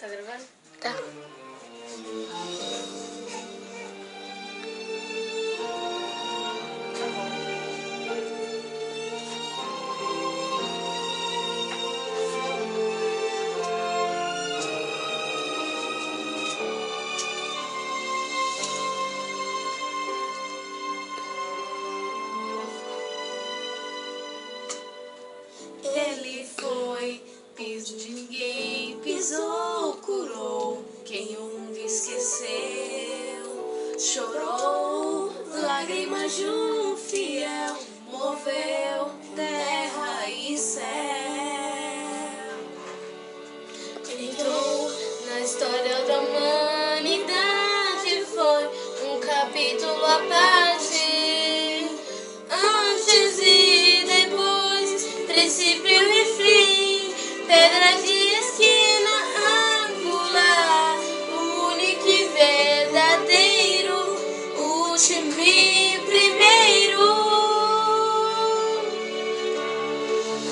Tá gravando? Tá. Ele foi, piso de ninguém, pisou, curou quem o mundo esqueceu. Chorou, lágrimas de um fiel, moveu terra e céu. Entrou na história da humanidade, foi um capítulo à parte. Antes e depois, princípio e fim, pedra de esquina angular, o único e verdadeiro, o último e primeiro.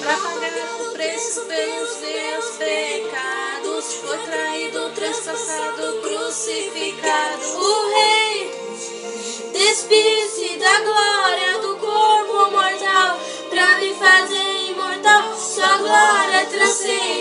Pra pagar o preço pelos seus pecados, foi traído, transpassado, crucificado. O rei despisse da glória do corpo mortal, pra me fazer imortal. Sua glória transcende